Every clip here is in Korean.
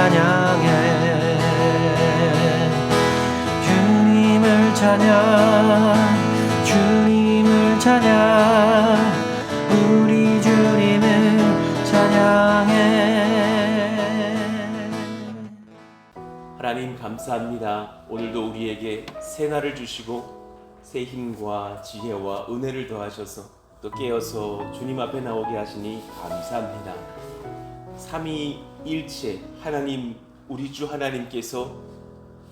찬양해. 주님을 찬양, 주님을 찬양, 우리 주님을 찬양해. 하나님 감사합니다. 오늘도 우리에게 새 날을 주시고 새 힘과 지혜와 은혜를 더하셔서 또 깨어서 주님 앞에 나오게 하시니 감사합니다. 삼위일체 하나님, 우리 주 하나님께서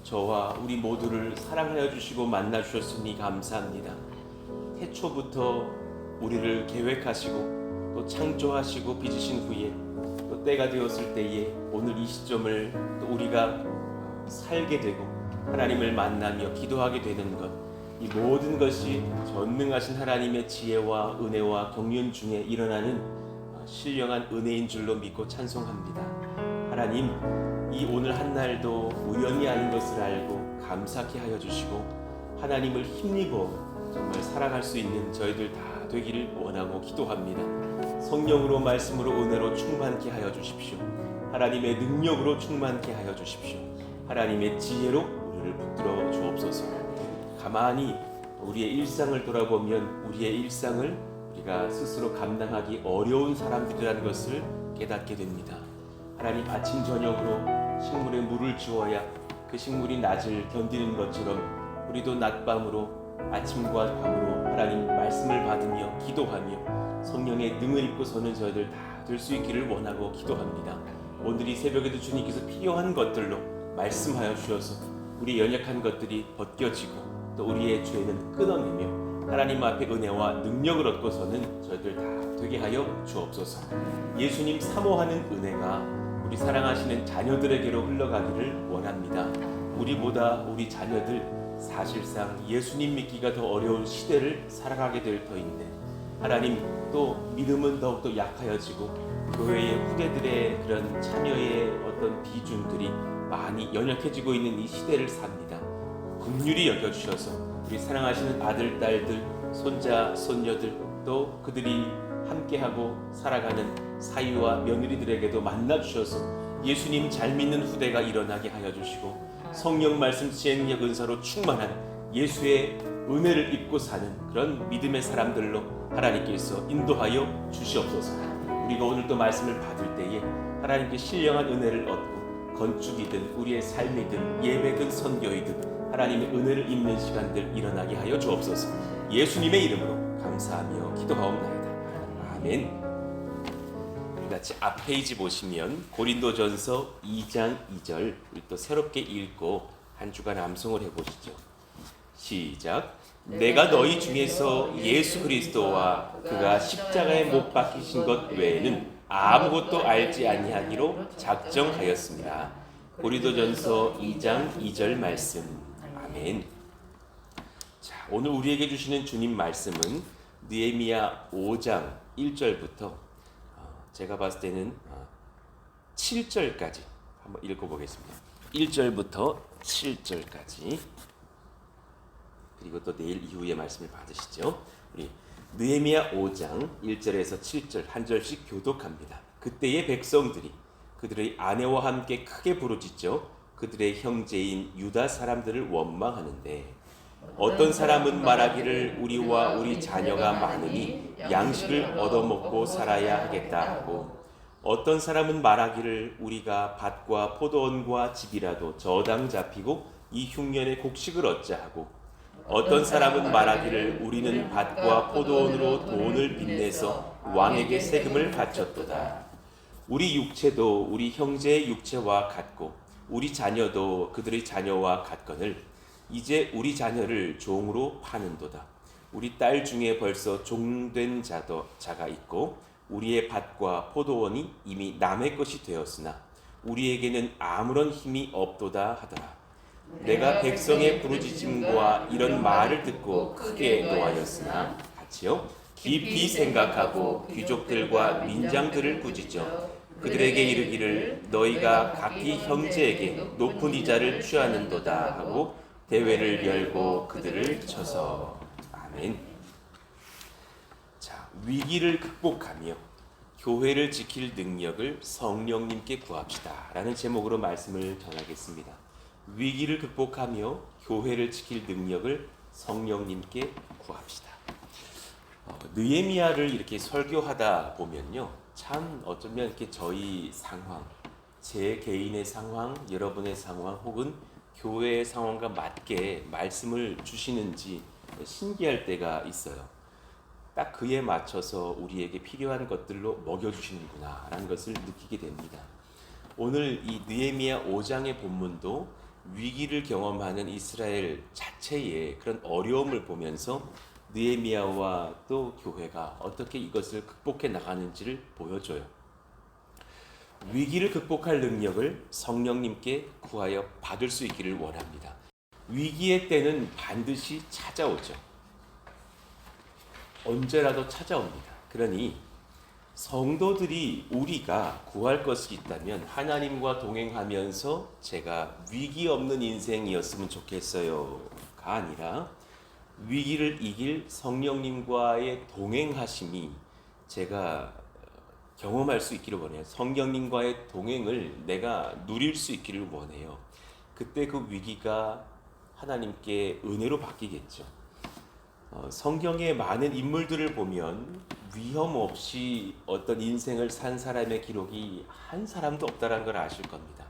저와 우리 모두를 사랑하여 주시고 만나 주셨으니 감사합니다. 태초부터 우리를 계획하시고 또 창조하시고 빚으신 후에 또 때가 되었을 때에 오늘 이 시점을 또 우리가 살게 되고 하나님을 만나며 기도하게 되는 것, 이 모든 것이 전능하신 하나님의 지혜와 은혜와 경륜 중에 일어나는 신령한 은혜인 줄로 믿고 찬송합니다. 하나님, 이 오늘 한날도 우연이 아닌 것을 알고 감사케 하여 주시고 하나님을 힘입어 정말 살아갈 수 있는 저희들 다 되기를 원하고 기도합니다. 성령으로 말씀으로 은혜로 충만케 하여 주십시오. 하나님의 능력으로 충만케 하여 주십시오. 하나님의 지혜로 우리를 붙들어 주옵소서. 가만히 우리의 일상을 돌아보면 우리의 일상을 우리가 스스로 감당하기 어려운 사람들이라는 것을 깨닫게 됩니다. 하나님, 아침 저녁으로 식물에 물을 주어야 그 식물이 낮을 견디는 것처럼 우리도 낮밤으로 아침과 밤으로 하나님 말씀을 받으며 기도하며 성령의 능을 입고 서는 저희들 다 될 수 있기를 원하고 기도합니다. 오늘 이 새벽에도 주님께서 필요한 것들로 말씀하여 주셔서 우리 연약한 것들이 벗겨지고 또 우리의 죄는 끊어내며 하나님 앞에 은혜와 능력을 얻고서는 저희들 다 되게 하여 주옵소서. 예수님 사모하는 은혜가 우리 사랑하시는 자녀들에게로 흘러가기를 원합니다. 우리보다 우리 자녀들 사실상 예수님 믿기가 더 어려운 시대를 살아가게 될 터인데 하나님, 또 믿음은 더욱더 약하여지고 교회의 후대들의 그런 참여의 어떤 비중들이 많이 연약해지고 있는 이 시대를 삽니다. 긍휼히 여겨주셔서 우리 사랑하시는 아들, 딸들, 손자, 손녀들 또 그들이 함께하고 살아가는 사위와 며느리들에게도 만나주셔서 예수님 잘 믿는 후대가 일어나게 하여 주시고 성령 말씀 지혜능력 은사로 충만한 예수의 은혜를 입고 사는 그런 믿음의 사람들로 하나님께서 인도하여 주시옵소서. 우리가 오늘 또 말씀을 받을 때에 하나님께 신령한 은혜를 얻고 건축이든 우리의 삶이든 예배든 선교이든 하나님의 은혜를 입는 시간들 일어나게 하여 주옵소서. 예수님의 이름으로 감사하며 기도하옵나이다. 아멘. 우리 같이 앞 페이지 보시면 고린도전서 2장 2절 우리 또 새롭게 읽고 한 주간 암송을 해보시죠. 시작. 내가 너희 중에서 예수 그리스도와 그가 십자가에 못 박히신 것 외에는 아무것도 알지 아니하기로 작정하였습니다. 고린도전서 2장 2절 말씀. 아멘. 자, 오늘 우리에게 주시는 주님 말씀은 느헤미야 5장 1절부터 제가 봤을 때는 7절까지 한번 읽어보겠습니다. 1절부터 7절까지 그리고 또 내일 이후의 말씀을 받으시죠. 우리 느헤미야 5장 1절에서 7절 한 절씩 교독합니다. 그때의 백성들이 그들의 아내와 함께 크게 부르짖죠. 그들의 형제인 유다 사람들을 원망하는데 어떤 사람은 말하기를 우리와 우리 자녀가 많으니 양식을 얻어먹고 살아야 하겠다 하고 어떤 사람은 말하기를 우리가 밭과 포도원과 집이라도 저당 잡히고 이 흉년에 곡식을 얻자 하고 어떤 사람은 말하기를 우리는 밭과 포도원으로 돈을 빚내서 왕에게 세금을 바쳤도다. 우리 육체도 우리 형제의 육체와 같고 우리 자녀도 그들의 자녀와 같거늘 이제 우리 자녀를 종으로 파는도다. 우리 딸 중에 벌써 종된 자가 있고 우리의 밭과 포도원이 이미 남의 것이 되었으나 우리에게는 아무런 힘이 없도다 하더라. 내가 백성의 부르짖음과 이런 말을 듣고 크게 노하였으나 같이요 깊이 생각하고 귀족들과 민장들을 꾸짖어 그들에게 이르기를 너희가 각기 형제에게 높은 이자를 취하는도다 하고 대회를 열고 그들을 쳐서. 아멘. 자, 위기를 극복하며 교회를 지킬 능력을 성령님께 구합시다 라는 제목으로 말씀을 전하겠습니다. 위기를 극복하며 교회를 지킬 능력을 성령님께 구합시다. 느헤미야를 이렇게 설교하다 보면요, 참 어쩌면 이렇게 저희 상황, 제 개인의 상황, 여러분의 상황 혹은 교회의 상황과 맞게 말씀을 주시는지 신기할 때가 있어요. 딱 그에 맞춰서 우리에게 필요한 것들로 먹여주시는구나 라는 것을 느끼게 됩니다. 오늘 이 느헤미야 5장의 본문도 위기를 경험하는 이스라엘 자체의 그런 어려움을 보면서 느헤미야와 또 교회가 어떻게 이것을 극복해 나가는지를 보여줘요. 위기를 극복할 능력을 성령님께 구하여 받을 수 있기를 원합니다. 위기의 때는 반드시 찾아오죠. 언제라도 찾아옵니다. 그러니 성도들이 우리가 구할 것이 있다면 하나님과 동행하면서 제가 위기 없는 인생이었으면 좋겠어요가 아니라 위기를 이길 성령님과의 동행하심이 제가 경험할 수 있기를 원해요. 성령님과의 동행을 내가 누릴 수 있기를 원해요. 그때 그 위기가 하나님께 은혜로 바뀌겠죠. 성경의 많은 인물들을 보면 위험 없이 어떤 인생을 산 사람의 기록이 한 사람도 없다는 걸 아실 겁니다.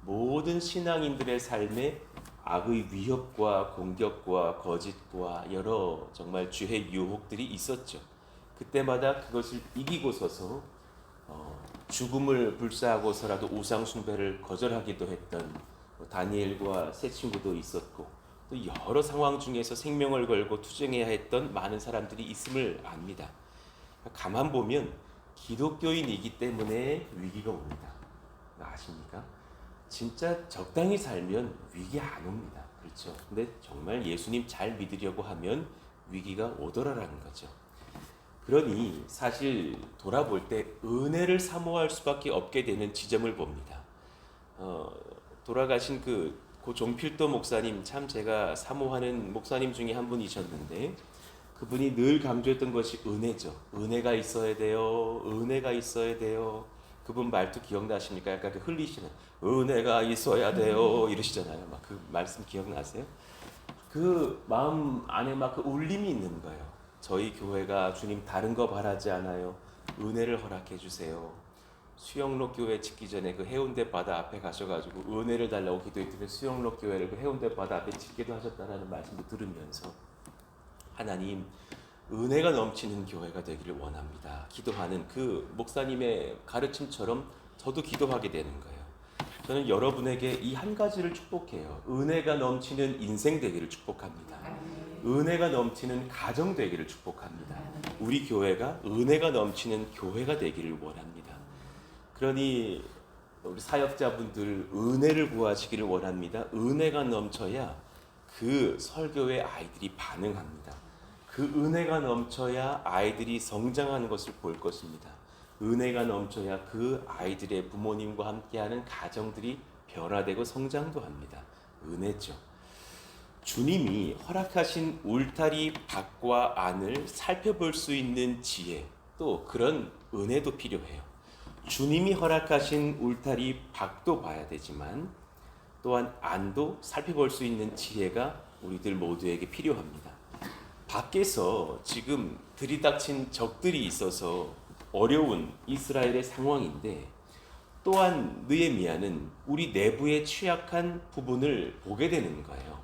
모든 신앙인들의 삶에 악의 위협과 공격과 거짓과 여러 정말 죄의 유혹들이 있었죠. 그때마다 그것을 이기고 서서 죽음을 불사하고서라도 우상 숭배를 거절하기도 했던 다니엘과 세 친구도 있었고, 또 여러 상황 중에서 생명을 걸고 투쟁해야 했던 많은 사람들이 있음을 압니다. 가만 보면 기독교인이기 때문에 위기가 옵니다. 아십니까? 진짜 적당히 살면 위기 안 옵니다. 그렇죠? 근데 정말 예수님 잘 믿으려고 하면 위기가 오더라라는 거죠. 그러니 사실 돌아볼 때 은혜를 사모할 수밖에 없게 되는 지점을 봅니다. 돌아가신 고 종필도 목사님, 참 제가 사모하는 목사님 중에 한 분이셨는데, 그분이 늘 강조했던 것이 은혜죠. 은혜가 있어야 돼요. 은혜가 있어야 돼요. 그분 말투 기억나십니까? 약간 흘리시는 은혜가 있어야 돼요 이러시잖아요. 막 그 말씀 기억나세요? 그 마음 안에 막 그 울림이 있는 거예요. 저희 교회가 주님 다른 거 바라지 않아요. 은혜를 허락해 주세요. 수영로 교회 짓기 전에 그 해운대 바다 앞에 가셔가지고 은혜를 달라고 기도했더니 수영로 교회를 그 해운대 바다 앞에 짓기도 하셨다라는 말씀도 들으면서 하나님 은혜가 넘치는 교회가 되기를 원합니다. 기도하는 그 목사님의 가르침처럼 저도 기도하게 되는 거예요. 저는 여러분에게 이 한 가지를 축복해요. 은혜가 넘치는 인생 되기를 축복합니다. 은혜가 넘치는 가정 되기를 축복합니다. 우리 교회가 은혜가 넘치는 교회가 되기를 원합니다. 그러니 우리 사역자분들 은혜를 구하시기를 원합니다. 은혜가 넘쳐야 그 설교에 아이들이 반응합니다. 그 은혜가 넘쳐야 아이들이 성장하는 것을 볼 것입니다. 은혜가 넘쳐야 그 아이들의 부모님과 함께하는 가정들이 변화되고 성장도 합니다. 은혜죠. 주님이 허락하신 울타리 밖과 안을 살펴볼 수 있는 지혜, 또 그런 은혜도 필요해요. 주님이 허락하신 울타리 밖도 봐야 되지만 또한 안도 살펴볼 수 있는 지혜가 우리들 모두에게 필요합니다. 밖에서 지금 들이닥친 적들이 있어서 어려운 이스라엘의 상황인데, 또한 느헤미야는 우리 내부의 취약한 부분을 보게 되는 거예요.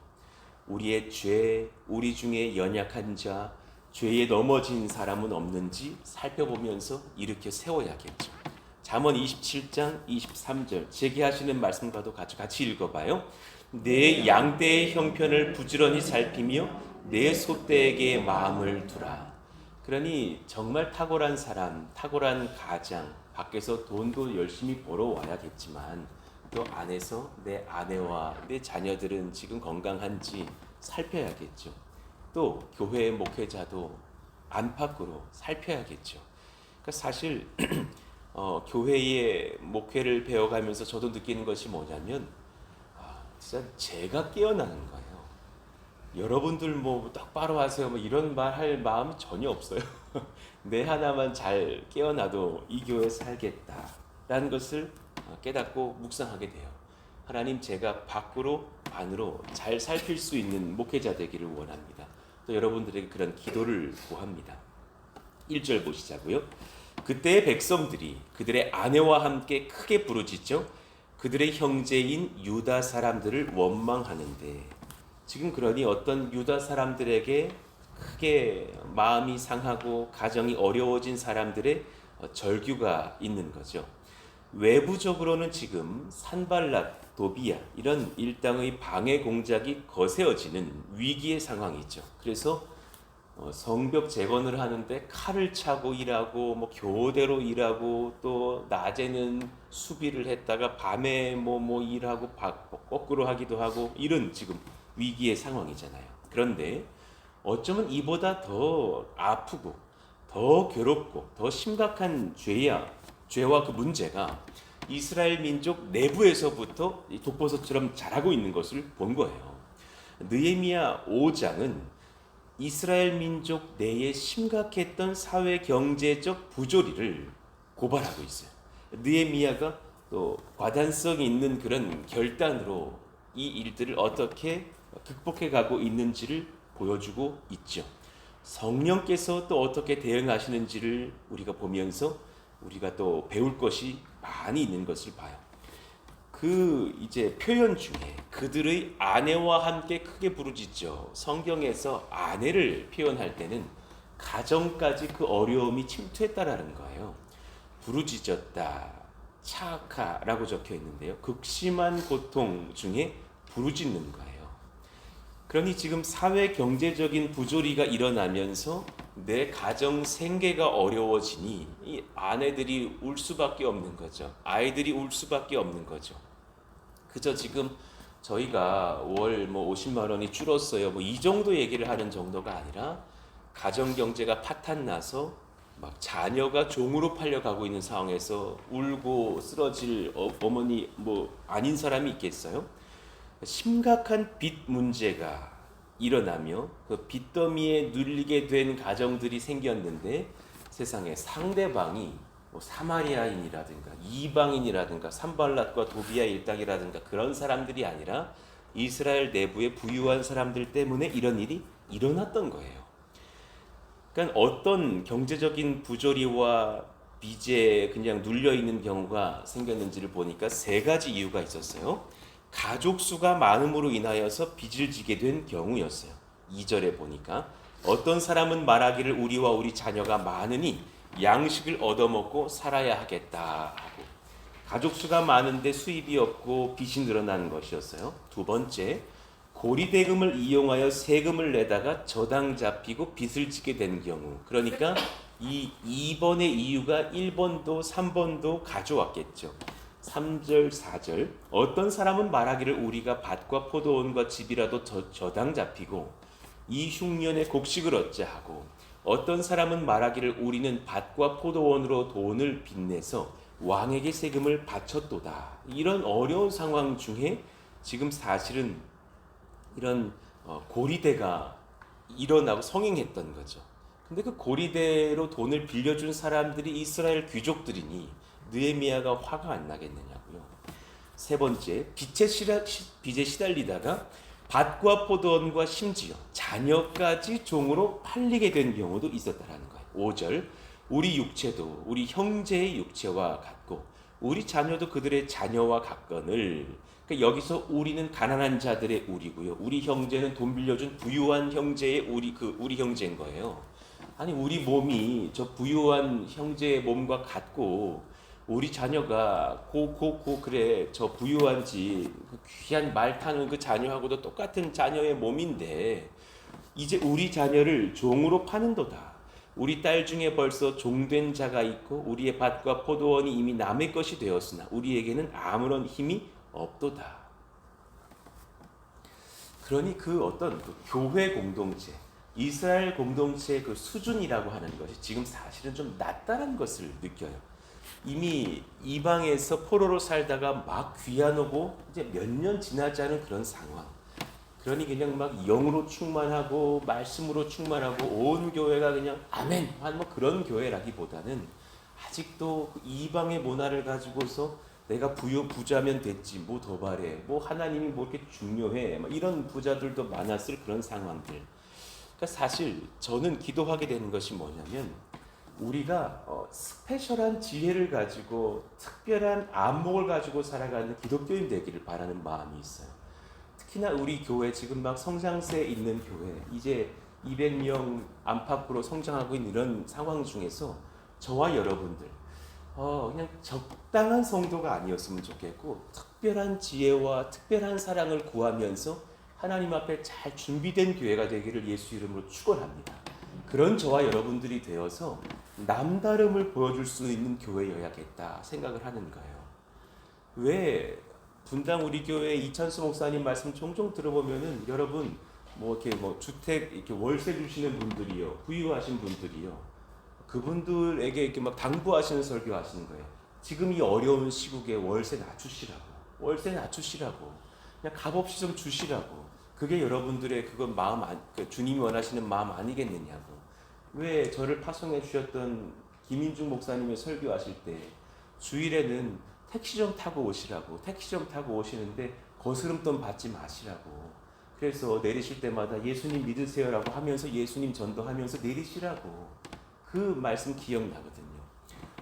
우리의 죄, 우리 중에 연약한 자, 죄에 넘어진 사람은 없는지 살펴보면서 일으켜 세워야겠죠. 잠언 27장 23절 제기하시는 말씀과도 같이 읽어봐요. 내 양떼의 형편을 부지런히 살피며 내 소떼에게 마음을 두라. 그러니 정말 탁월한 사람, 탁월한 가장, 밖에서 돈도 열심히 벌어와야겠지만 또 안에서 내 아내와 내 자녀들은 지금 건강한지 살펴야겠죠. 또 교회의 목회자도 안팎으로 살펴야겠죠. 그러니까 사실 교회의 목회를 배워가면서 저도 느끼는 것이 뭐냐면 진짜 제가 깨어나는 거예요. 여러분들 뭐 똑바로 하세요 뭐 이런 말 할 마음이 전혀 없어요. 내 하나만 잘 깨어나도 이 교회 살겠다라는 것을 깨닫고 묵상하게 돼요. 하나님, 제가 밖으로 안으로 잘 살필 수 있는 목회자 되기를 원합니다. 또 여러분들에게 그런 기도를 구합니다. 1절 보시자고요. 그때의 백성들이 그들의 아내와 함께 크게 부르짖죠. 그들의 형제인 유다 사람들을 원망하는데, 지금 그러니 어떤 유다 사람들에게 크게 마음이 상하고 가정이 어려워진 사람들의 절규가 있는 거죠. 외부적으로는 지금 산발랏, 도비야 이런 일당의 방해 공작이 거세어지는 위기의 상황이죠. 그래서 성벽 재건을 하는데 칼을 차고 일하고 뭐 교대로 일하고 또 낮에는 수비를 했다가 밤에 뭐 일하고 거꾸로 하기도 하고 이런 지금 위기의 상황이잖아요. 그런데 어쩌면 이보다 더 아프고 더 괴롭고 더 심각한 죄와 그 문제가 이스라엘 민족 내부에서부터 독버섯처럼 자라고 있는 것을 본 거예요. 느헤미야 5장은 이스라엘 민족 내에 심각했던 사회 경제적 부조리를 고발하고 있어요. 느헤미야가 또 과단성 있는 그런 결단으로 이 일들을 어떻게 극복해 가고 있는지를 보여주고 있죠. 성령께서 또 어떻게 대응하시는지를 우리가 보면서 우리가 또 배울 것이 많이 있는 것을 봐요. 그 이제 표현 중에 그들의 아내와 함께 크게 부르짖죠. 성경에서 아내를 표현할 때는 가정까지 그 어려움이 침투했다라는 거예요. 부르짖었다, 차카라고 적혀 있는데요. 극심한 고통 중에 부르짖는 거예요. 그러니 지금 사회 경제적인 부조리가 일어나면서 내 가정 생계가 어려워지니 이 아내들이 울 수밖에 없는 거죠. 아이들이 울 수밖에 없는 거죠. 그저 지금 저희가 월 뭐 50만 원이 줄었어요. 뭐 이 정도 얘기를 하는 정도가 아니라 가정 경제가 파탄 나서 막 자녀가 종으로 팔려가고 있는 상황에서 울고 쓰러질 어머니 뭐 아닌 사람이 있겠어요? 심각한 빚 문제가 일어나며 그 빚더미에 눌리게 된 가정들이 생겼는데 세상에 상대방이 뭐 사마리아인이라든가 이방인이라든가 산발랏과 도비야 일당이라든가 그런 사람들이 아니라 이스라엘 내부의 부유한 사람들 때문에 이런 일이 일어났던 거예요. 그러니까 어떤 경제적인 부조리와 빚에 그냥 눌려 있는 경우가 생겼는지를 보니까 세 가지 이유가 있었어요. 가족 수가 많음으로 인하여서 빚을 지게 된 경우였어요. 2절에 보니까 어떤 사람은 말하기를 우리와 우리 자녀가 많으니 양식을 얻어먹고 살아야 하겠다 하고, 가족 수가 많은데 수입이 없고 빚이 늘어나는 것이었어요. 두 번째, 고리대금을 이용하여 세금을 내다가 저당 잡히고 빚을 지게 된 경우. 그러니까 이 2번의 이유가 1번도 3번도 가져왔겠죠. 3절 4절 어떤 사람은 말하기를 우리가 밭과 포도원과 집이라도 저당 잡히고 이 흉년에 곡식을 얻자 하고, 어떤 사람은 말하기를 우리는 밭과 포도원으로 돈을 빚내서 왕에게 세금을 바쳤도다. 이런 어려운 상황 중에 지금 사실은 이런 고리대가 일어나고 성행했던 거죠. 근데 그 고리대로 돈을 빌려준 사람들이 이스라엘 귀족들이니 느헤미야가 화가 안 나겠느냐고요. 세 번째, 빚에 시달리다가 밭과 포도원과 심지어 자녀까지 종으로 팔리게 된 경우도 있었다라는 거예요. 5절, 우리 육체도 우리 형제의 육체와 같고 우리 자녀도 그들의 자녀와 같거늘. 그러니까 여기서 우리는 가난한 자들의 우리고요. 우리 형제는 돈 빌려준 부유한 형제의 우리 형제인 거예요. 아니, 우리 몸이 저 부유한 형제의 몸과 같고 우리 자녀가 그래 저 부유한 그 귀한 말 타는 그 자녀하고도 똑같은 자녀의 몸인데 이제 우리 자녀를 종으로 파는도다. 우리 딸 중에 벌써 종된 자가 있고 우리의 밭과 포도원이 이미 남의 것이 되었으나 우리에게는 아무런 힘이 없도다. 그러니 그 어떤 그 교회 공동체, 이스라엘 공동체의 그 수준이라고 하는 것이 지금 사실은 좀 낮다는 것을 느껴요. 이미 이방에서 포로로 살다가 막 귀환 오고 이제 몇 년 지나지 않은 그런 상황. 그러니 그냥 막 영으로 충만하고 말씀으로 충만하고 온 교회가 그냥 아멘 한 뭐 그런 교회라기보다는 아직도 그 이방의 문화를 가지고서 내가 부자면 됐지 뭐 더 바래 뭐 하나님이 뭐 이렇게 중요해 막 이런 부자들도 많았을 그런 상황들. 그러니까 사실 저는 기도하게 되는 것이 뭐냐면 우리가 스페셜한 지혜를 가지고 특별한 안목을 가지고 살아가는 기독교인 되기를 바라는 마음이 있어요. 특히나 우리 교회 지금 막 성장세에 있는 교회 이제 200명 안팎으로 성장하고 있는 이런 상황 중에서 저와 여러분들 그냥 적당한 성도가 아니었으면 좋겠고 특별한 지혜와 특별한 사랑을 구하면서 하나님 앞에 잘 준비된 교회가 되기를 예수 이름으로 축원합니다. 그런 저와 여러분들이 되어서 남다름을 보여줄 수 있는 교회여야겠다 생각을 하는 거예요. 왜 분당 우리 교회 이찬수 목사님 말씀 종종 들어보면은 여러분 뭐 이렇게 뭐 주택 이렇게 월세 주시는 분들이요 부유하신 분들이요 그분들에게 이렇게 막 당부하시는 설교하시는 거예요. 지금 이 어려운 시국에 월세 낮추시라고 그냥 값없이 좀 주시라고. 그게 여러분들의 그건 주님이 원하시는 마음 아니겠느냐고. 왜 저를 파송해 주셨던 김인중 목사님의 설교하실 때 주일에는 택시 좀 타고 오시는데 거스름돈 받지 마시라고. 그래서 내리실 때마다 예수님 믿으세요라고 하면서 예수님 전도하면서 내리시라고. 그 말씀 기억나거든요.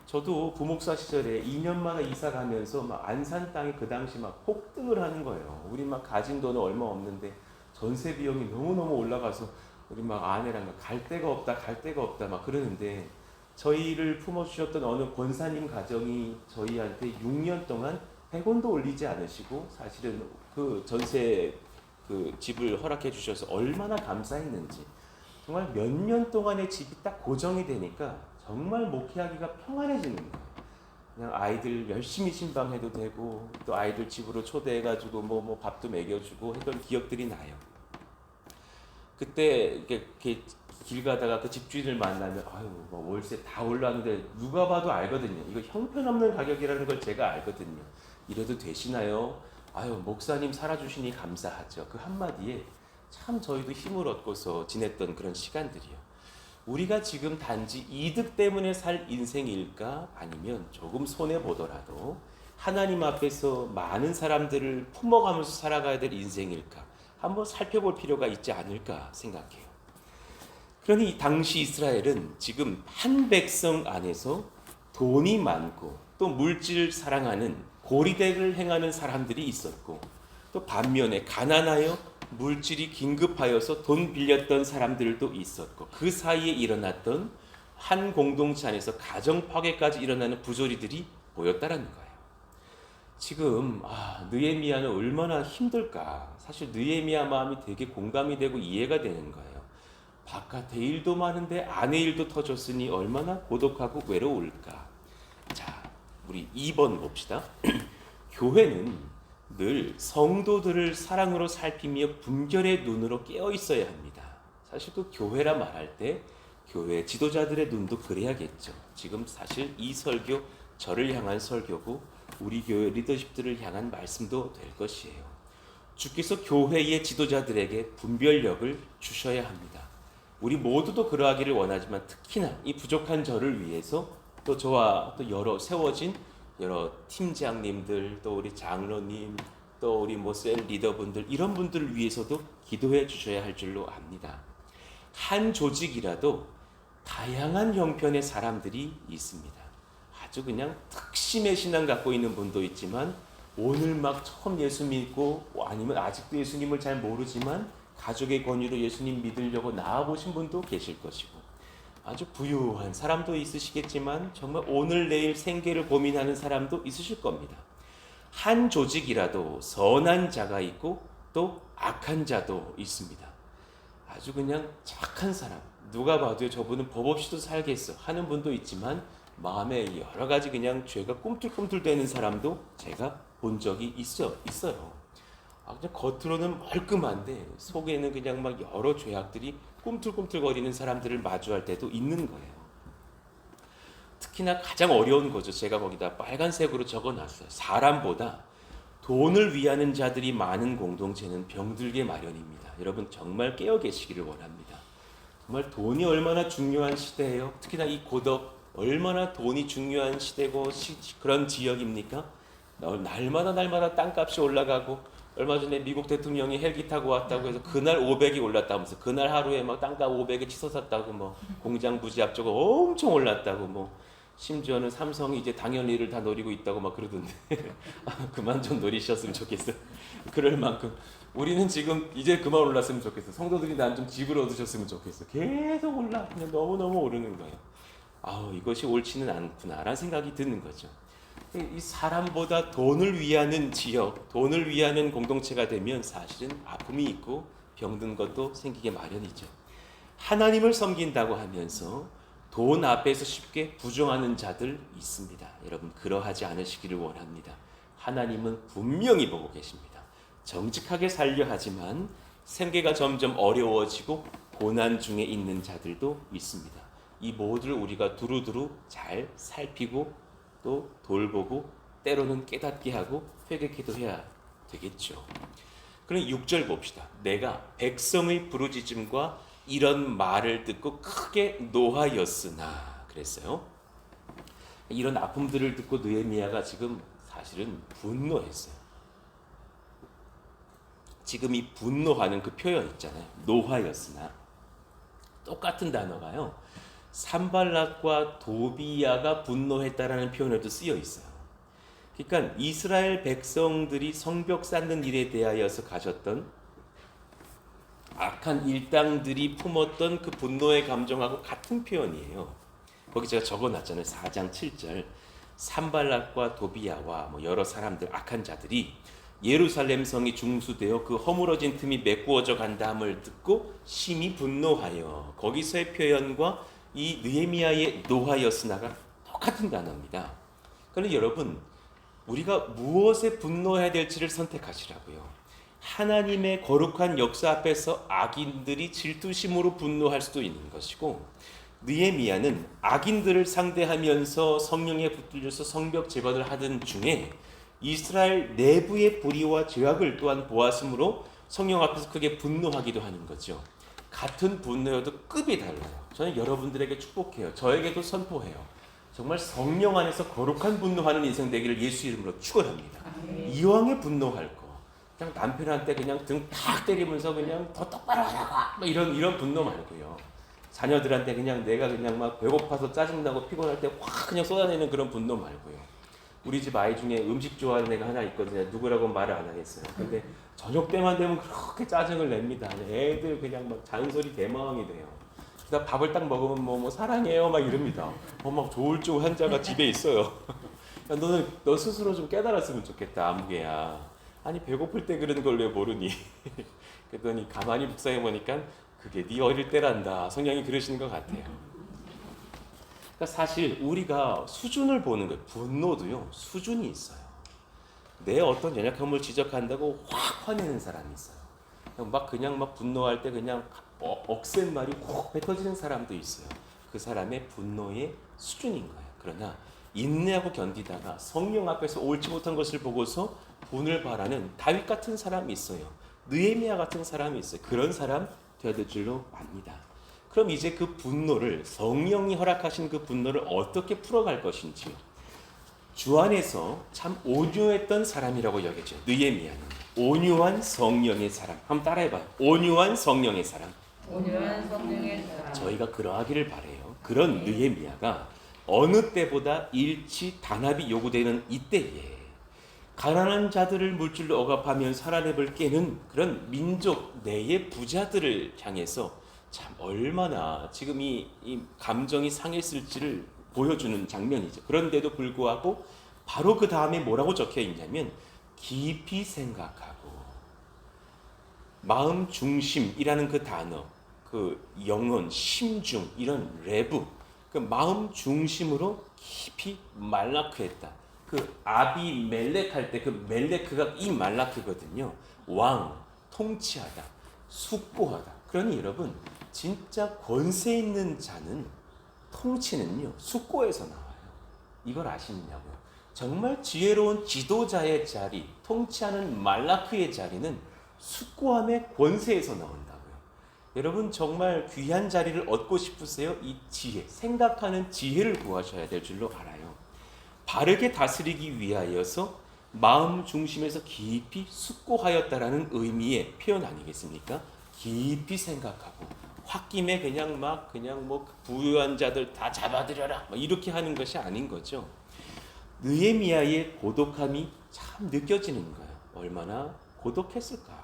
저도 부목사 시절에 2년마다 이사 가면서 막 안산 땅이 그 당시 막 폭등을 하는 거예요. 우리 막 가진 돈은 얼마 없는데 전세 비용이 너무너무 올라가서 우리 막 아내랑 갈 데가 없다 막 그러는데 저희를 품어주셨던 어느 권사님 가정이 저희한테 6년 동안 100원도 올리지 않으시고 사실은 그 전세 그 집을 허락해 주셔서 얼마나 감사했는지. 정말 몇 년 동안의 집이 딱 고정이 되니까 정말 목회하기가 평안해지는 거예요. 그냥 아이들 열심히 신방해도 되고 또 아이들 집으로 초대해가지고 뭐 밥도 먹여주고 했던 기억들이 나요. 그때 이렇게 길 가다가 그 집주인을 만나면 아유 뭐 월세 다 올랐는데 누가 봐도 알거든요. 이거 형편없는 가격이라는 걸 제가 알거든요. 이래도 되시나요? 아유 목사님 살아주시니 감사하죠. 그 한마디에 참 저희도 힘을 얻고서 지냈던 그런 시간들이요. 우리가 지금 단지 이득 때문에 살 인생일까? 아니면 조금 손해보더라도 하나님 앞에서 많은 사람들을 품어가면서 살아가야 될 인생일까? 한번 살펴볼 필요가 있지 않을까 생각해요. 그러니 당시 이스라엘은 지금 한 백성 안에서 돈이 많고 또 물질을 사랑하는 고리대를 행하는 사람들이 있었고 또 반면에 가난하여 물질이 긴급하여서 돈 빌렸던 사람들도 있었고 그 사이에 일어났던 한 공동체 안에서 가정 파괴까지 일어나는 부조리들이 보였다라는 거예요. 지금 느헤미야는 얼마나 힘들까. 사실 느헤미야 마음이 되게 공감이 되고 이해가 되는 거예요. 바깥에 일도 많은데 안에 일도 터졌으니 얼마나 고독하고 외로울까. 자, 우리 2번 봅시다. 교회는 늘 성도들을 사랑으로 살피며 분별의 눈으로 깨어 있어야 합니다. 사실 그 교회라 말할 때 교회 지도자들의 눈도 그래야겠죠. 지금 사실 이 설교 저를 향한 설교고 우리 교회 리더십들을 향한 말씀도 될 것이에요. 주께서 교회의 지도자들에게 분별력을 주셔야 합니다. 우리 모두도 그러하기를 원하지만 특히나 이 부족한 저를 위해서 또 저와 또 세워진 여러 팀장님들 또 우리 장로님 또 우리 셀 리더분들 이런 분들을 위해서도 기도해 주셔야 할 줄로 압니다. 한 조직이라도 다양한 형편의 사람들이 있습니다. 아주 그냥 특심의 신앙 갖고 있는 분도 있지만 오늘 막 처음 예수 믿고 아니면 아직도 예수님을 잘 모르지만 가족의 권유로 예수님 믿으려고 나아보신 분도 계실 것이고 아주 부유한 사람도 있으시겠지만 정말 오늘 내일 생계를 고민하는 사람도 있으실 겁니다. 한 조직이라도 선한 자가 있고 또 악한 자도 있습니다. 아주 그냥 착한 사람, 누가 봐도 저분은 법 없이도 살겠어 하는 분도 있지만 마음에 여러 가지 그냥 죄가 꿈틀꿈틀대는 사람도 제가 본 적이 있어요. 그냥 겉으로는 멀끔한데 속에는 그냥 막 여러 죄악들이 꿈틀꿈틀거리는 사람들을 마주할 때도 있는 거예요. 특히나 가장 어려운 거죠. 제가 거기다 빨간색으로 적어놨어요. 사람보다 돈을 위하는 자들이 많은 공동체는 병들게 마련입니다. 여러분 정말 깨어 계시기를 원합니다. 정말 돈이 얼마나 중요한 시대예요. 특히나 이 고덕 얼마나 돈이 중요한 시대고 그런 지역입니까? 날마다 땅값이 올라가고 얼마 전에 미국 대통령이 헬기 타고 왔다고 해서 그날 500이 올랐다면서 그날 하루에 막 땅값 500이 치솟았다고 뭐 공장 부지 앞쪽으로 엄청 올랐다고 뭐 심지어는 삼성이 이제 당연리를 다 노리고 있다고 막 그러던데 그만 좀 노리셨으면 좋겠어. 그럴 만큼 우리는 지금 이제 그만 올랐으면 좋겠어. 성도들이 난 좀 집을 얻으셨으면 좋겠어. 계속 올라 그냥 너무너무 오르는 거예요. 이것이 옳지는 않구나라는 생각이 드는 거죠. 이 사람보다 돈을 위하는 지역, 돈을 위하는 공동체가 되면 사실은 아픔이 있고 병든 것도 생기게 마련이죠. 하나님을 섬긴다고 하면서 돈 앞에서 쉽게 부정하는 자들 있습니다. 여러분 그러하지 않으시기를 원합니다. 하나님은 분명히 보고 계십니다. 정직하게 살려 하지만 생계가 점점 어려워지고 고난 중에 있는 자들도 있습니다. 이 모두를 우리가 두루두루 잘 살피고 또 돌보고 때로는 깨닫게 하고 회개기도 해야 되겠죠. 그럼 6절 봅시다. 내가 백성의 부르짖음과 이런 말을 듣고 크게 노하였으나 그랬어요. 이런 아픔들을 듣고 느헤미야가 지금 사실은 분노했어요. 지금 이 분노하는 그 표현 있잖아요. 노하였으나 똑같은 단어가요. 산발락과 도비야가 분노했다라는 표현에도 쓰여 있어요. 그러니까 이스라엘 백성들이 성벽 쌓는 일에 대하여서 가졌던 악한 일당들이 품었던 그 분노의 감정하고 같은 표현이에요. 거기 제가 적어놨잖아요. 4장 7절 산발락과 도비야와 뭐 여러 사람들 악한 자들이 예루살렘 성이 중수되어 그 허물어진 틈이 메꾸어져 간다함을 듣고 심히 분노하여 거기서의 표현과 이 느헤미야의 노하였으나가 똑같은 단어입니다. 그런데 여러분 우리가 무엇에 분노해야 될지를 선택하시라고요. 하나님의 거룩한 역사 앞에서 악인들이 질투심으로 분노할 수도 있는 것이고 느헤미야는 악인들을 상대하면서 성령에 붙들려서 성벽 재건을 하던 중에 이스라엘 내부의 불의와 죄악을 또한 보았으므로 성령 앞에서 크게 분노하기도 하는 거죠. 같은 분노여도 급이 달라요. 저는 여러분들에게 축복해요. 저에게도 선포해요. 정말 성령 안에서 거룩한 분노하는 인생 되기를 예수 이름으로 축원합니다. 이왕에 분노할 거 그냥 남편한테 그냥 등 탁 때리면서 그냥 더 똑바로 하라고 이런 분노 말고요. 자녀들한테 그냥 내가 그냥 막 배고파서 짜증나고 피곤할 때 확 그냥 쏟아내는 그런 분노 말고요. 우리 집 아이 중에 음식 좋아하는 애가 하나 있거든요. 누구라고 말을 안 하겠어요. 근데 저녁 때만 되면 그렇게 짜증을 냅니다. 애들 그냥 막 잔소리 대마왕이 돼요. 그다음 밥을 딱 먹으면 뭐 사랑해요 막 이럽니다. 막 조울조울 한자가 집에 있어요. 너는 너 스스로 좀 깨달았으면 좋겠다 아무개야. 아니 배고플 때 그러는 걸 왜 모르니? 그랬더니 가만히 묵상해 보니까 그게 네 어릴 때란다. 성령이 그러시는 것 같아요. 그러니까 사실 우리가 수준을 보는 거예요. 분노도요 수준이 있어요. 내 어떤 연약함을 지적한다고 확 화내는 사람이 있어요. 그냥 분노할 때 그냥 억센 말이 훅 뱉어지는 사람도 있어요. 그 사람의 분노의 수준인 거예요. 그러나 인내하고 견디다가 성령 앞에서 옳지 못한 것을 보고서 분을 발하는 다윗 같은 사람이 있어요. 느헤미야 같은 사람이 있어요. 그런 사람 되어야 될 줄로 압니다. 그럼 이제 그 분노를 성령이 허락하신 그 분노를 어떻게 풀어갈 것인지요. 주 안에서 참 온유했던 사람이라고 여겨져요. 느헤미야는 온유한 성령의 사람. 한번 따라해봐요. 온유한 성령의 사람. 온유한 성령의 사람. 저희가 그러하기를 바래요. 그런 느헤미야가 어느 때보다 일치 단합이 요구되는 이때에 가난한 자들을 물질로 억압하며 살아내볼 깨는 그런 민족 내의 부자들을 향해서 참 얼마나 지금 이 감정이 상했을지를 보여주는 장면이죠. 그런데도 불구하고 바로 그 다음에 뭐라고 적혀 있냐면 깊이 생각하고 마음 중심이라는 그 단어, 그 영혼, 심중 이런 레브, 그 마음 중심으로 깊이 말라크했다. 그 아비멜렉 할 때 그 멜레크가 이 말라크거든요. 왕, 통치하다, 숙고하다. 그러니 여러분 진짜 권세 있는 자는 통치는요 숙고에서 나와요. 이걸 아시냐고요. 정말 지혜로운 지도자의 자리, 통치하는 말라크의 자리는 숙고함의 권세에서 나온다고요. 여러분 정말 귀한 자리를 얻고 싶으세요? 이 지혜, 생각하는 지혜를 구하셔야 될 줄로 알아요. 바르게 다스리기 위하여서 마음 중심에서 깊이 숙고하였다라는 의미의 표현 아니겠습니까? 깊이 생각하고 홧김에 그냥 뭐 부유한 자들 다 잡아들여라 이렇게 하는 것이 아닌 거죠. 느헤미야의 고독함이 참 느껴지는 거예요. 얼마나 고독했을까.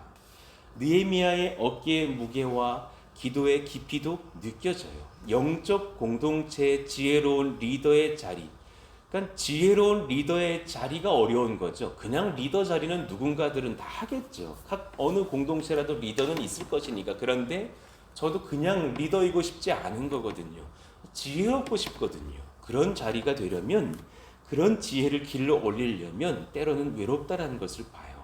느헤미야의 어깨의 무게와 기도의 깊이도 느껴져요. 영적 공동체의 지혜로운 리더의 자리, 그러니까 지혜로운 리더의 자리가 어려운 거죠. 그냥 리더 자리는 누군가들은 다 하겠죠. 각 어느 공동체라도 리더는 있을 것이니까. 그런데 저도 그냥 리더이고 싶지 않은 거거든요. 지혜롭고 싶거든요. 그런 자리가 되려면, 그런 지혜를 길러 올리려면 때로는 외롭다라는 것을 봐요.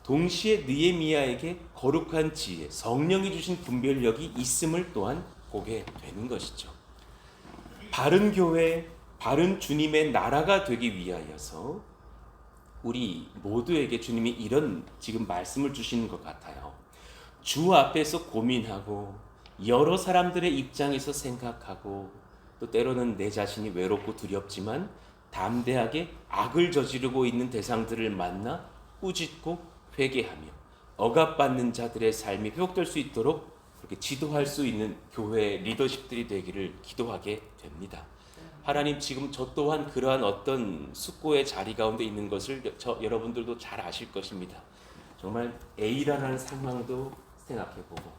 동시에 느헤미야에게 거룩한 지혜, 성령이 주신 분별력이 있음을 또한 보게 되는 것이죠. 바른 교회, 바른 주님의 나라가 되기 위하여서 우리 모두에게 주님이 이런 지금 말씀을 주시는 것 같아요. 주 앞에서 고민하고 여러 사람들의 입장에서 생각하고 또 때로는 내 자신이 외롭고 두렵지만 담대하게 악을 저지르고 있는 대상들을 만나 꾸짖고 회개하며 억압받는 자들의 삶이 회복될 수 있도록 그렇게 지도할 수 있는 교회 리더십들이 되기를 기도하게 됩니다. 하나님, 지금 저 또한 그러한 어떤 숙고의 자리 가운데 있는 것을 여러분들도 잘 아실 것입니다. 정말 A라는 상황도 생각해보고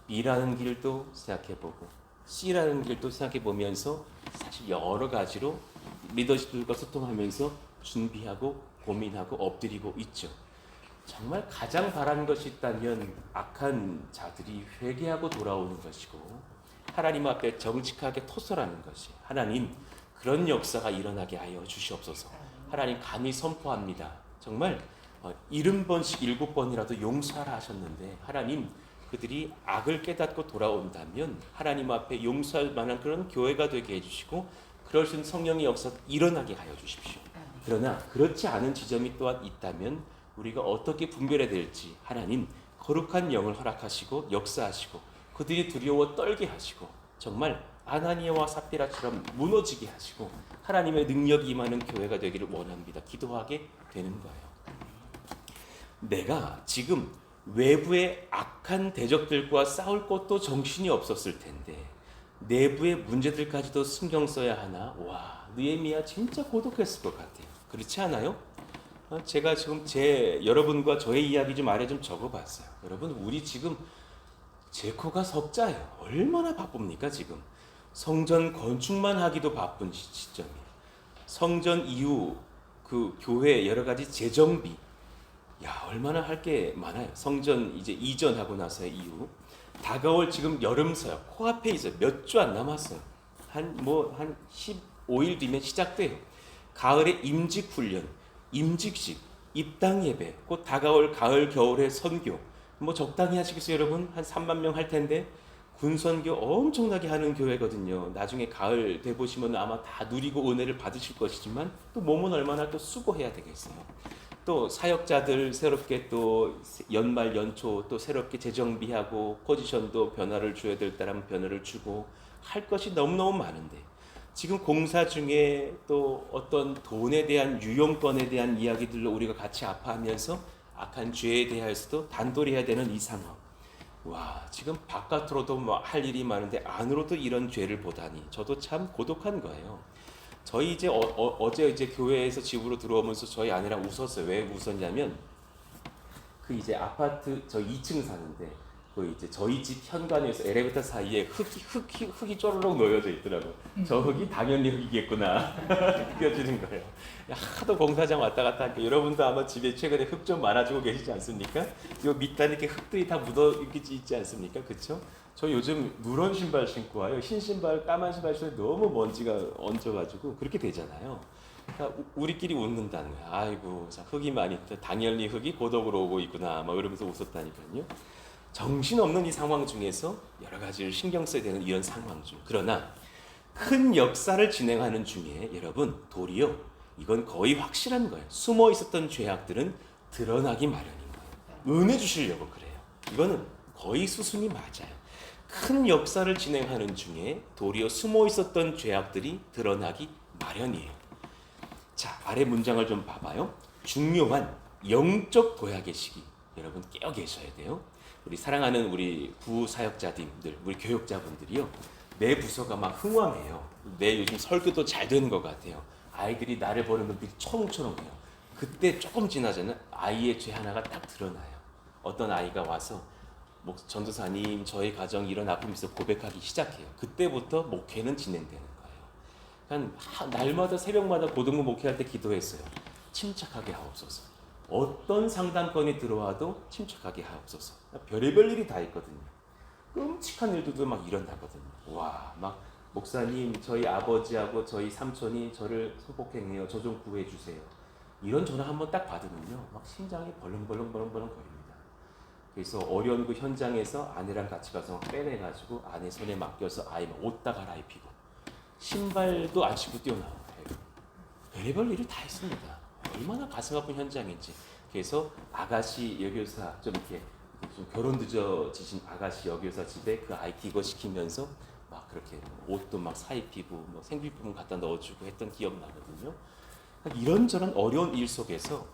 B라는 길도 생각해보고 C라는 길도 생각해보면서 사실 여러 가지로 리더십들과 소통하면서 준비하고 고민하고 엎드리고 있죠. 정말 가장 바라는 것이 있다면 악한 자들이 회개하고 돌아오는 것이고 하나님 앞에 정직하게 토설하는 것이, 하나님 그런 역사가 일어나게 하여 주시옵소서. 하나님 감히 선포합니다. 정말 70번씩 7번이라도 용서하라 하셨는데 하나님 그들이 악을 깨닫고 돌아온다면 하나님 앞에 용서할 만한 그런 교회가 되게 해주시고 그럴 수 있는 성령의 역사 일어나게 하여 주십시오. 그러나 그렇지 않은 지점이 또한 있다면 우리가 어떻게 분별해야 될지 하나님 거룩한 영을 허락하시고 역사하시고 그들이 두려워 떨게 하시고 정말 아나니아와 삽비라처럼 무너지게 하시고 하나님의 능력이 임하는 교회가 되기를 원합니다. 기도하게 되는 거예요. 내가 지금 외부의 악한 대적들과 싸울 것도 정신이 없었을 텐데 내부의 문제들까지도 신경 써야 하나? 와, 느헤미야 진짜 고독했을 것 같아요. 그렇지 않아요? 제가 지금 여러분과 저의 이야기 좀 아래 좀 적어봤어요. 여러분, 우리 지금 제코가 석자예요. 얼마나 바쁩니까 지금? 성전 건축만 하기도 바쁜 시점이에요. 성전 이후 그 교회 여러 가지 재정비, 야 얼마나 할 게 많아요. 성전 이제 이전하고 나서의 이후 다가올 지금 여름 서약 코앞에 있어요. 몇 주 안 남았어요. 한 15일 뒤면 시작돼요. 가을에 임직 훈련, 임직식, 입당 예배, 곧 다가올 가을 겨울의 선교. 뭐 적당히 하시겠어요, 여러분? 한 3만 명 할 텐데 군선교 엄청나게 하는 교회거든요. 나중에 가을 돼 보시면 아마 다 누리고 은혜를 받으실 것이지만 또 몸은 얼마나 또 수고해야 되겠어요. 또 사역자들 새롭게 또 연말 연초 또 새롭게 재정비하고 포지션도 변화를 줘야 될 때라면 변화를 주고 할 것이 너무너무 많은데 지금 공사 중에 또 어떤 돈에 대한 유용권에 대한 이야기들로 우리가 같이 아파하면서 악한 죄에 대하여서도 단돌해야 되는 이 상황. 와, 지금 바깥으로도 뭐 할 일이 많은데 안으로도 이런 죄를 보다니 저도 참 고독한 거예요. 저희 이제 어제 이제 교회에서 집으로 들어오면서 저희 아내랑 웃었어요. 왜 웃었냐면 그 이제 아파트 저 2층 사는데 그 이제 저희 집 현관에서 엘리베이터 사이에 흙이 쪼르륵 놓여져 있더라고. 저 흙이 당연히 흙이겠구나 느껴지는 거예요. 하도 공사장 왔다 갔다 하니까 여러분도 아마 집에 최근에 흙 좀 많아지고 계시지 않습니까? 요 밑단에 이렇게 흙들이 다 묻어 있지 않습니까? 그렇죠? 저 요즘 누런 신발 신고 와요. 흰 신발, 까만 신발 신고 너무 먼지가 얹어가지고 그렇게 되잖아요. 그러니까 우리끼리 웃는다는 거야. 아이고, 흙이 많이 있다. 당연히 흙이 고독으로 오고 있구나. 막 이러면서 웃었다니까요. 정신없는 이 상황 중에서 여러 가지를 신경 써야 되는 이런 상황 중. 그러나 큰 역사를 진행하는 중에 여러분 도리어 이건 거의 확실한 거예요. 숨어 있었던 죄악들은 드러나기 마련인 거예요. 은혜 주시려고 그래요. 이거는 거의 수순이 맞아요. 큰 역사를 진행하는 중에 도리어 숨어 있었던 죄악들이 드러나기 마련이에요. 자, 아래 문장을 좀 봐봐요. 중요한 영적 도약의 시기, 여러분 깨어 계셔야 돼요. 우리 사랑하는 우리 부사역자님들, 우리 교육자분들이요, 내 부서가 막 흥왕해요. 내 요즘 설교도 잘 되는 것 같아요. 아이들이 나를 보는 눈빛이 초롱초롱해요. 그때 조금 지나자면 아이의 죄 하나가 딱 드러나요. 어떤 아이가 와서 전도사님, 저희 가정 이런 아픔이 있어 고백하기 시작해요. 그때부터 목회는 진행되는 거예요. 날마다 새벽마다 고등부 목회할 때 기도했어요. 침착하게 하옵소서. 어떤 상담건이 들어와도 침착하게 하옵소서. 별의별 일이 다 있거든요. 끔찍한 일들도 막 일어나거든요. 와, 막 목사님, 저희 아버지하고 저희 삼촌이 저를 성폭행해요. 저 좀 구해주세요. 이런 전화 한번 딱 받으면요, 막 심장이 벌렁벌렁 거립니다. 그래서 어려운 그 현장에서 아내랑 같이 가서 막 빼내가지고 아내 손에 맡겨서 아이 옷 다 갈아입히고 신발도 안 신고 뛰어나오고 별의별 일이 다 있습니다. 얼마나 가슴 아픈 현장인지. 그래서 아가씨 여교사 좀 이렇게 좀 결혼 늦어지신 아가씨 여교사 집에 그 아이 기거시키면서 막 그렇게 옷도 막 사입히고 뭐 생필품 갖다 넣어주고 했던 기억 나거든요. 이런저런 어려운 일 속에서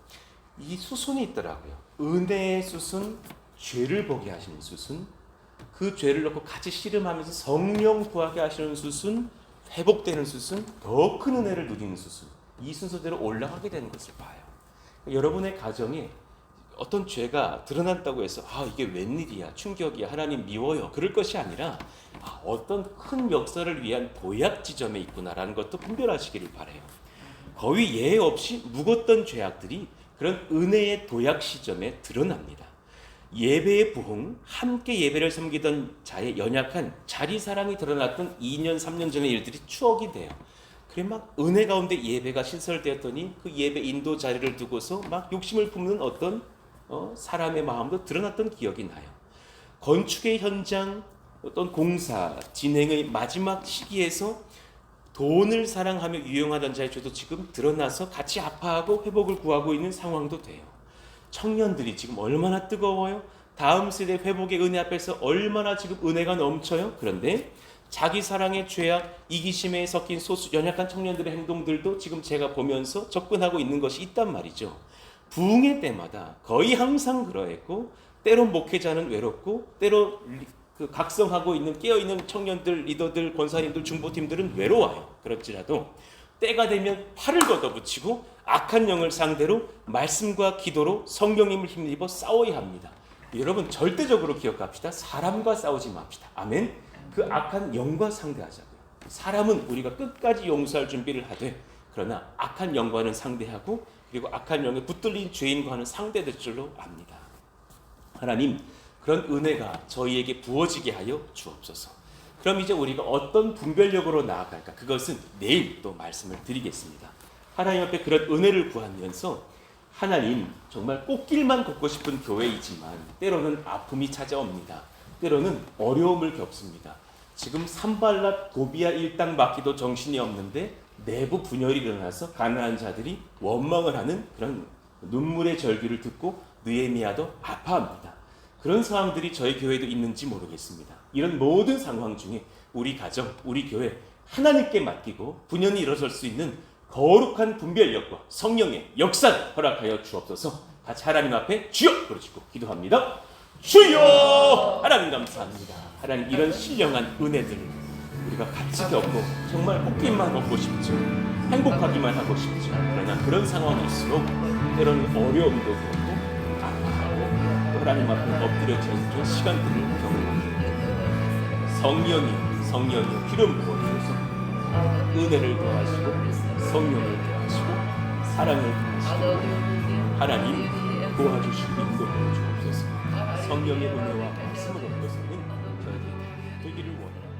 이 수순이 있더라고요. 은혜의 수순, 죄를 보게 하시는 수순, 그 죄를 넣고 같이 씨름하면서 성령 구하게 하시는 수순, 회복되는 수순, 더 큰 은혜를 누리는 수순, 이 순서대로 올라가게 되는 것을 봐요. 여러분의 가정에 어떤 죄가 드러났다고 해서 이게 웬일이야, 충격이야, 하나님 미워요, 그럴 것이 아니라 어떤 큰 역사를 위한 도약 지점에 있구나라는 것도 분별하시기를 바라요. 거의 예외 없이 묵었던 죄악들이 그런 은혜의 도약 시점에 드러납니다. 예배의 부흥, 함께 예배를 섬기던 자의 연약한 자리사랑이 드러났던 2년, 3년 전의 일들이 추억이 돼요. 그래 막 은혜 가운데 예배가 신설되었더니 그 예배 인도 자리를 두고서 막 욕심을 품는 어떤 사람의 마음도 드러났던 기억이 나요. 건축의 현장, 어떤 공사, 진행의 마지막 시기에서 돈을 사랑하며 유용하던 자의 죄도 지금 드러나서 같이 아파하고 회복을 구하고 있는 상황도 돼요. 청년들이 지금 얼마나 뜨거워요? 다음 세대 회복의 은혜 앞에서 얼마나 지금 은혜가 넘쳐요? 그런데 자기 사랑의 죄악, 이기심에 섞인 소수 연약한 청년들의 행동들도 지금 제가 보면서 접근하고 있는 것이 있단 말이죠. 부흥의 때마다 거의 항상 그러했고, 때로 목회자는 외롭고, 때로 각성하고 있는 깨어있는 청년들, 리더들, 권사님들, 중보팀들은 외로워요. 그렇지라도 때가 되면 팔을 걷어붙이고 악한 영을 상대로 말씀과 기도로 성령님을 힘입어 싸워야 합니다. 여러분 절대적으로 기억합시다. 사람과 싸우지 맙시다. 아멘. 그 악한 영과 상대하자고요. 사람은 우리가 끝까지 용서할 준비를 하되, 그러나 악한 영과는 상대하고, 그리고 악한 영에 붙들린 죄인과는 상대될 줄로 압니다. 하나님, 그런 은혜가 저희에게 부어지게 하여 주옵소서. 그럼 이제 우리가 어떤 분별력으로 나아갈까? 그것은 내일 또 말씀을 드리겠습니다. 하나님 앞에 그런 은혜를 구하면서, 하나님 정말 꽃길만 걷고 싶은 교회이지만 때로는 아픔이 찾아옵니다. 때로는 어려움을 겪습니다. 지금 산발랏 도비아 일당 맡기도 정신이 없는데 내부 분열이 일어나서 가난한 자들이 원망을 하는 그런 눈물의 절규를 듣고 느헤미야도 아파합니다. 그런 상황들이 저희 교회도 있는지 모르겠습니다. 이런 모든 상황 중에 우리 가정, 우리 교회 하나님께 맡기고 분연히 일어설 수 있는 거룩한 분별력과 성령의 역사를 허락하여 주옵소서. 같이 하나님 앞에 주여 부르짖고 기도합니다. 주여! 하나님 감사합니다. 하나님, 이런 신령한 은혜들을 우리가 같이 겪고 정말 꽃길만 얻고 싶죠. 행복하기만 하고 싶죠. 그러나 그런 상황일수록 때로는 어려움도 겪고 아파하고 하나님 앞에 엎드려지는 시간들을 경험합니다. 성령이 기름 부어주셔서 은혜를 더하시고 성령을 더하시고 사랑을 더하시고 하나님 도와주시고 인도해 주옵소서. 성령의 은혜와 말씀을 얻고서는 저에게 되기를 원합니다.